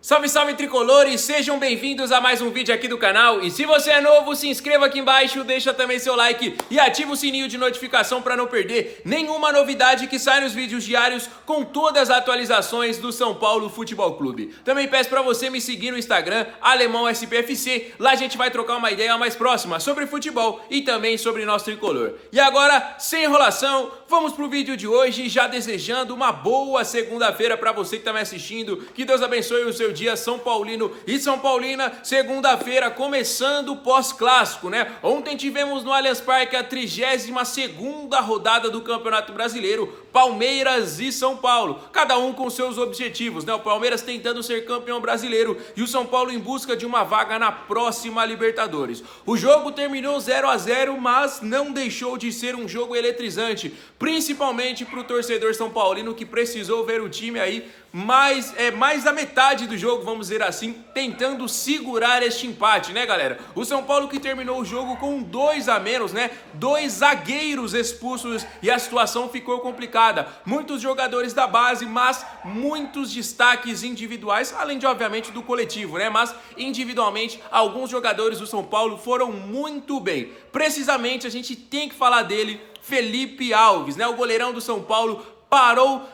Salve, salve tricolores, sejam bem-vindos a mais um vídeo aqui do canal. E se você é novo, se inscreva aqui embaixo, deixa também seu like e ativa o sininho de notificação para não perder nenhuma novidade que sai nos vídeos diários com todas as atualizações do São Paulo Futebol Clube. Também peço para você me seguir no Instagram, AlemãoSPFC, lá a gente vai trocar uma ideia mais próxima sobre futebol e também sobre nosso tricolor. E agora, sem enrolação, vamos pro vídeo de hoje, já desejando uma boa segunda-feira para você que está me assistindo. Que Deus abençoe o seu dia São Paulino e São Paulina. Segunda-feira começando o pós-clássico, né? Ontem tivemos no Allianz Parque a 32ª rodada do Campeonato Brasileiro, Palmeiras e São Paulo, cada um com seus objetivos, né? O Palmeiras tentando ser campeão brasileiro e o São Paulo em busca de uma vaga na próxima Libertadores. O jogo terminou 0-0, mas não deixou de ser um jogo eletrizante, principalmente para o torcedor são paulino que precisou ver o time aí mais da metade do jogo, vamos dizer assim, tentando segurar este empate, né, galera? O São Paulo que terminou o jogo com 2 a menos, né? 2 zagueiros expulsos e a situação ficou complicada. Muitos jogadores da base, mas muitos destaques individuais, além de, obviamente, do coletivo, né? Mas individualmente, alguns jogadores do São Paulo foram muito bem. Precisamente, a gente tem que falar dele, Felipe Alves, né? O goleirão do São Paulo parou,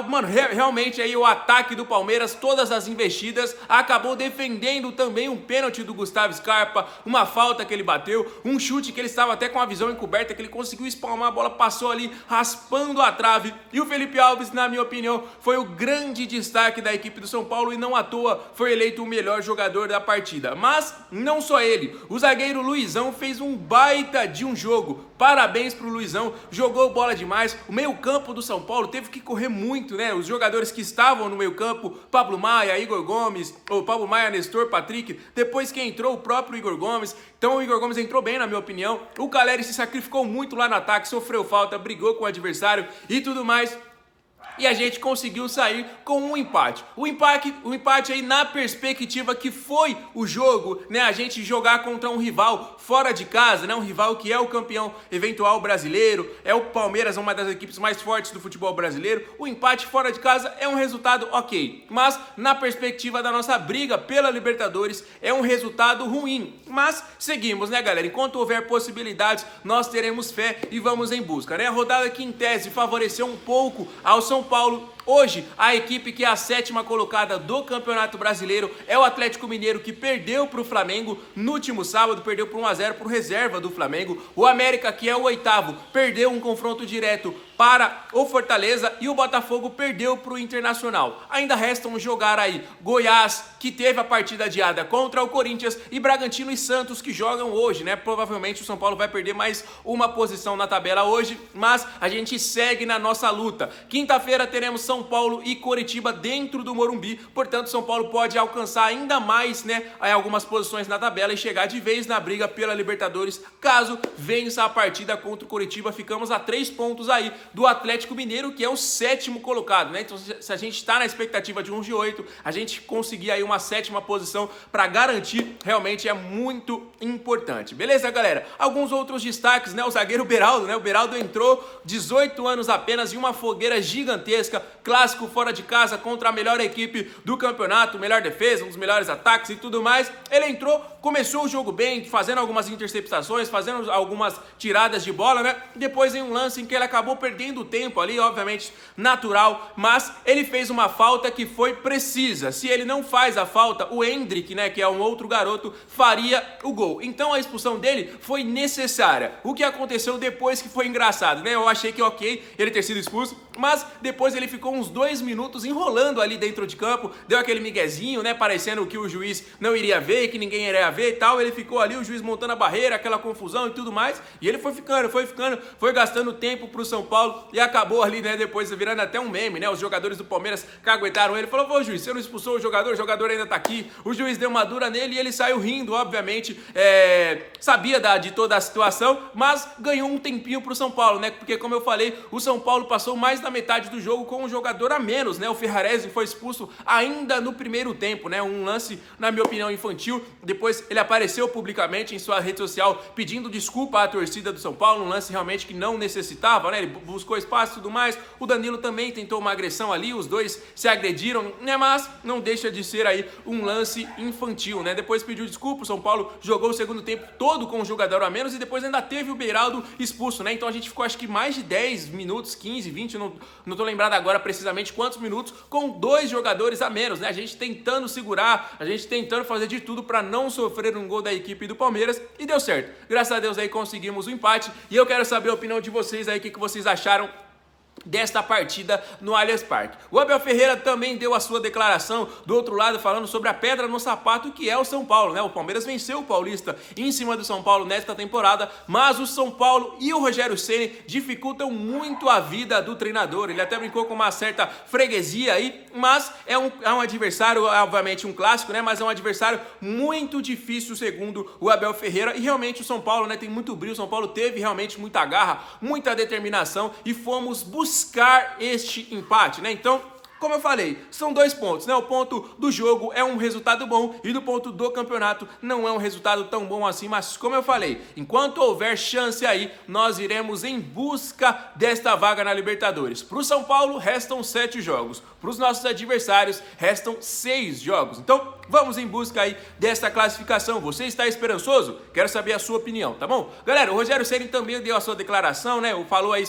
mano, realmente aí o ataque do Palmeiras, todas as investidas, acabou defendendo também um pênalti do Gustavo Scarpa, uma falta que ele bateu, um chute que ele estava até com a visão encoberta, que ele conseguiu espalmar, a bola passou ali raspando a trave, e o Felipe Alves, na minha opinião, foi o grande destaque da equipe do São Paulo e não à toa foi eleito o melhor jogador da partida. Mas não só ele, o zagueiro Luizão fez um baita de um jogo, parabéns pro Luizão, jogou bola demais, o meio campo do São Paulo teve que correr muito, né? Os jogadores que estavam no meio campo, Pablo Maia, Igor Gomes, ou Pablo Maia, Nestor, Patrick, depois que entrou o próprio Igor Gomes, então o Igor Gomes entrou bem na minha opinião, o Caleri se sacrificou muito lá no ataque, sofreu falta, brigou com o adversário e tudo mais. E a gente conseguiu sair com um empate. O empate aí na perspectiva que foi o jogo, né? A gente jogar contra um rival fora de casa, né? Um rival que é o campeão eventual brasileiro, é o Palmeiras, uma das equipes mais fortes do futebol brasileiro. O empate fora de casa é um resultado ok, mas na perspectiva da nossa briga pela Libertadores é um resultado ruim. Mas seguimos, né, galera? Enquanto houver possibilidades, nós teremos fé e vamos em busca, né? A rodada que em tese favoreceu um pouco ao São Paulo. Hoje, a equipe que é a 7ª colocada do Campeonato Brasileiro é o Atlético Mineiro, que perdeu para o Flamengo no último sábado, perdeu por 1-0 para o reserva do Flamengo. O América, que é o 8º, perdeu um confronto direto para o Fortaleza e o Botafogo perdeu para o Internacional. Ainda restam jogar aí Goiás, que teve a partida adiada contra o Corinthians, e Bragantino e Santos, que jogam hoje, né? Provavelmente o São Paulo vai perder mais uma posição na tabela hoje, mas a gente segue na nossa luta. Quinta-feira teremos São Paulo e Coritiba dentro do Morumbi, portanto São Paulo pode alcançar ainda mais, né, algumas posições na tabela e chegar de vez na briga pela Libertadores, caso vença a partida contra o Coritiba. Ficamos a 3 pontos aí do Atlético Mineiro, que é o 7º colocado, né? Então se a gente está na expectativa de um G8, a gente conseguir aí uma 7ª posição para garantir realmente é muito importante. Beleza, galera? Alguns outros destaques, né? O zagueiro Beraldo, né? O Beraldo entrou 18 anos apenas em uma fogueira gigantesca, clássico fora de casa contra a melhor equipe do campeonato, melhor defesa, um dos melhores ataques e tudo mais. Ele entrou, começou o jogo bem, fazendo algumas interceptações, fazendo algumas tiradas de bola, né? Depois em um lance em que ele acabou perdendo tempo ali, obviamente natural, mas ele fez uma falta que foi precisa. Se ele não faz a falta, o Hendrick, né, que é um outro garoto, faria o gol. Então a expulsão dele foi necessária. O que aconteceu depois que foi engraçado, né? Eu achei que ok ele ter sido expulso, mas depois ele ficou uns 2 minutos enrolando ali dentro de campo, deu aquele miguezinho, né, parecendo que o juiz não iria ver, que ninguém iria ver e tal. Ele ficou ali, o juiz montando a barreira, aquela confusão e tudo mais, e ele foi gastando tempo pro São Paulo e acabou ali, né, depois virando até um meme, né? Os jogadores do Palmeiras caguetaram ele, falou: "Pô, juiz, você não expulsou o jogador ainda tá aqui". O juiz deu uma dura nele e ele saiu rindo, obviamente, sabia de toda a situação, mas ganhou um tempinho pro São Paulo, né? Porque, como eu falei, o São Paulo passou mais da metade do jogo com um jogador a menos, né? O Ferrarese foi expulso ainda no primeiro tempo, né? Um lance, na minha opinião, infantil. Depois ele apareceu publicamente em sua rede social pedindo desculpa à torcida do São Paulo, um lance realmente que não necessitava, né? Ele buscou espaço e tudo mais. O Danilo também tentou uma agressão ali, os dois se agrediram, né? Mas não deixa de ser aí um lance infantil, né? Depois pediu desculpa, o São Paulo jogou o segundo tempo todo com um jogador a menos e depois ainda teve o Beraldo expulso, né? Então a gente ficou acho que mais de 10 minutos, 15, 20, não tô lembrado agora precisamente quantos minutos, com 2 jogadores a menos, né? A gente tentando segurar, a gente tentando fazer de tudo para não sofrer um gol da equipe do Palmeiras e deu certo. Graças a Deus aí conseguimos o empate e eu quero saber a opinião de vocês aí, o que vocês acharam desta partida no Allianz Parque. O Abel Ferreira também deu a sua declaração do outro lado, falando sobre a pedra no sapato que é o São Paulo, né? O Palmeiras venceu o Paulista em cima do São Paulo nesta temporada, mas o São Paulo e o Rogério Ceni dificultam muito a vida do treinador. Ele até brincou com uma certa freguesia aí, mas é um adversário, obviamente um clássico, né? Mas é um adversário muito difícil segundo o Abel Ferreira, e realmente o São Paulo, né, tem muito brilho. O São Paulo teve realmente muita garra, muita determinação e fomos buscar este empate, né? Então, como eu falei, são 2 pontos, né? O ponto do jogo é um resultado bom e do ponto do campeonato não é um resultado tão bom assim, mas como eu falei, enquanto houver chance aí, nós iremos em busca desta vaga na Libertadores. Para o São Paulo, restam 7 jogos. Para os nossos adversários, restam 6 jogos. Então, vamos em busca aí desta classificação. Você está esperançoso? Quero saber a sua opinião, tá bom? Galera, o Rogério Ceni também deu a sua declaração, né? Falou aí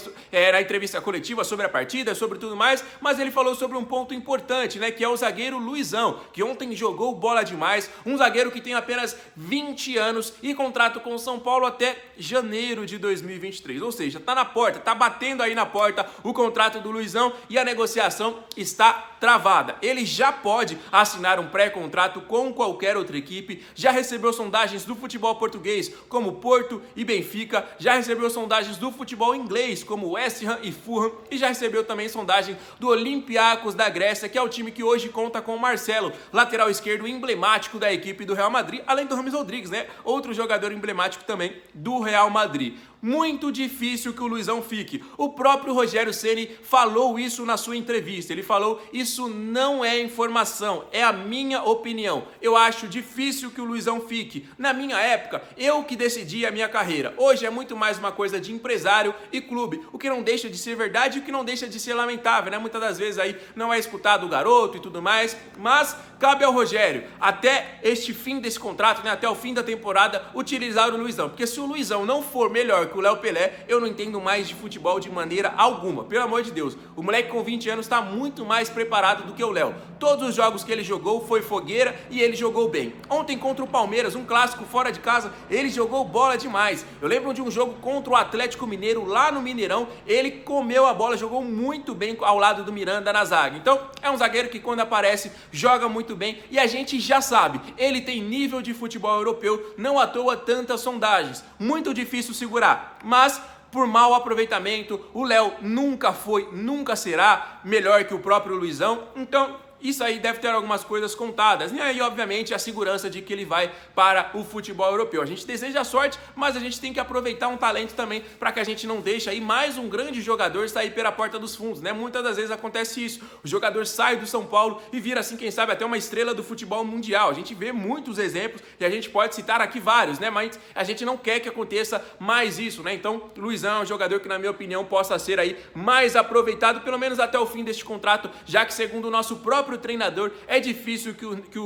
na entrevista coletiva sobre a partida, sobre tudo mais, mas ele falou sobre um ponto importante, né? Que é o zagueiro Luizão, que ontem jogou bola demais. Um zagueiro que tem apenas 20 anos e contrato com o São Paulo até janeiro de 2023. Ou seja, tá na porta, tá batendo aí na porta o contrato do Luizão e a negociação está travada. Ele já pode assinar um pré-contrato com qualquer outra equipe, já recebeu sondagens do futebol português, como Porto e Benfica, já recebeu sondagens do futebol inglês, como West Ham e Fulham, e já recebeu também sondagem do Olympiacos da Grécia, que é o time que hoje conta com o Marcelo, lateral esquerdo emblemático da equipe do Real Madrid, além do Rames Rodrigues, né? Outro jogador emblemático também do Real Madrid. Muito difícil que o Luizão fique. O próprio Rogério Ceni falou isso na sua entrevista. Ele falou: isso não é informação, é a minha opinião. Eu acho difícil que o Luizão fique. Na minha época, eu que decidi a minha carreira. Hoje é muito mais uma coisa de empresário e clube, o que não deixa de ser verdade e o que não deixa de ser lamentável, né? Muitas das vezes aí não é escutado o garoto e tudo mais, mas cabe ao Rogério, até este fim desse contrato, né, até o fim da temporada, utilizar o Luizão. Porque se o Luizão não for melhor que o Léo Pelé, eu não entendo mais de futebol de maneira alguma. Pelo amor de Deus, o moleque com 20 anos está muito mais preparado do que o Léo. Todos os jogos que ele jogou foi fogueira e ele jogou bem. Ontem contra o Palmeiras, um clássico fora de casa, ele jogou bola demais. Eu lembro de um jogo contra o Atlético Mineiro lá no Mineirão, ele comeu a bola, jogou muito bem ao lado do Miranda na zaga. Então, é um zagueiro que quando aparece, joga muito bem e a gente já sabe, ele tem nível de futebol europeu, não à toa tantas sondagens. Muito difícil segurar, mas por mau aproveitamento, o Léo nunca foi, nunca será melhor que o próprio Luizão. Então, isso aí deve ter algumas coisas contadas. E aí, obviamente, a segurança de que ele vai para o futebol europeu. A gente deseja sorte, mas a gente tem que aproveitar um talento também para que a gente não deixe aí mais um grande jogador sair pela porta dos fundos, né? Muitas das vezes acontece isso. O jogador sai do São Paulo e vira, assim, quem sabe, até uma estrela do futebol mundial. A gente vê muitos exemplos e a gente pode citar aqui vários, né? Mas a gente não quer que aconteça mais isso, né? Então, Luizão é um jogador que, na minha opinião, possa ser aí mais aproveitado, pelo menos até o fim deste contrato, já que, segundo o nosso próprio treinador, é difícil que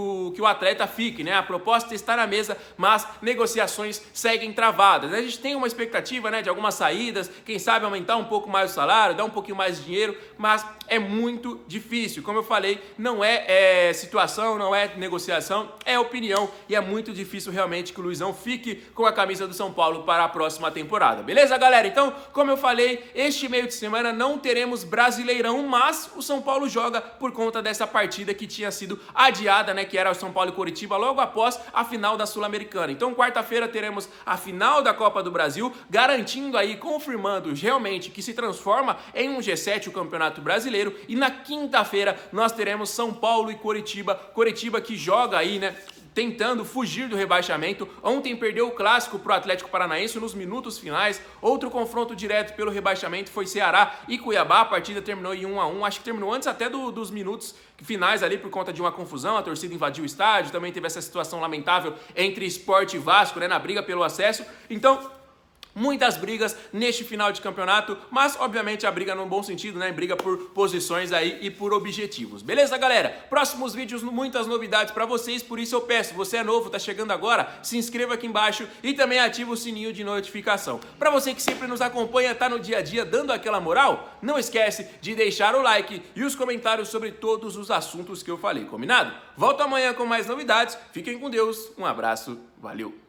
o atleta fique, né? A proposta está na mesa, mas negociações seguem travadas. A gente tem uma expectativa, né, de algumas saídas, quem sabe aumentar um pouco mais o salário, dar um pouquinho mais de dinheiro, mas é muito difícil. Como eu falei, não é situação, não é negociação, é opinião, e é muito difícil realmente que o Luizão fique com a camisa do São Paulo para a próxima temporada. Beleza, galera? Então, como eu falei, este meio de semana não teremos Brasileirão, mas o São Paulo joga por conta dessa partida que tinha sido adiada, né, que era o São Paulo e Coritiba logo após a final da Sul-Americana. Então, quarta-feira teremos a final da Copa do Brasil, garantindo aí, confirmando realmente que se transforma em um G7 o Campeonato Brasileiro, e na quinta-feira nós teremos São Paulo e Coritiba que joga aí, né, tentando fugir do rebaixamento. Ontem perdeu o clássico para o Atlético Paranaense nos minutos finais. Outro confronto direto pelo rebaixamento foi Ceará e Cuiabá. A partida terminou em 1-1. Acho que terminou antes até dos minutos finais ali por conta de uma confusão. A torcida invadiu o estádio. Também teve essa situação lamentável entre Sport e Vasco, né, na briga pelo acesso. Então, muitas brigas neste final de campeonato, mas obviamente a briga no bom sentido, né? Briga por posições aí e por objetivos. Beleza, galera? Próximos vídeos, muitas novidades pra vocês, por isso eu peço, você é novo, tá chegando agora, se inscreva aqui embaixo e também ativa o sininho de notificação. Pra você que sempre nos acompanha, tá no dia a dia dando aquela moral, não esquece de deixar o like e os comentários sobre todos os assuntos que eu falei, combinado? Volto amanhã com mais novidades, fiquem com Deus, um abraço, valeu!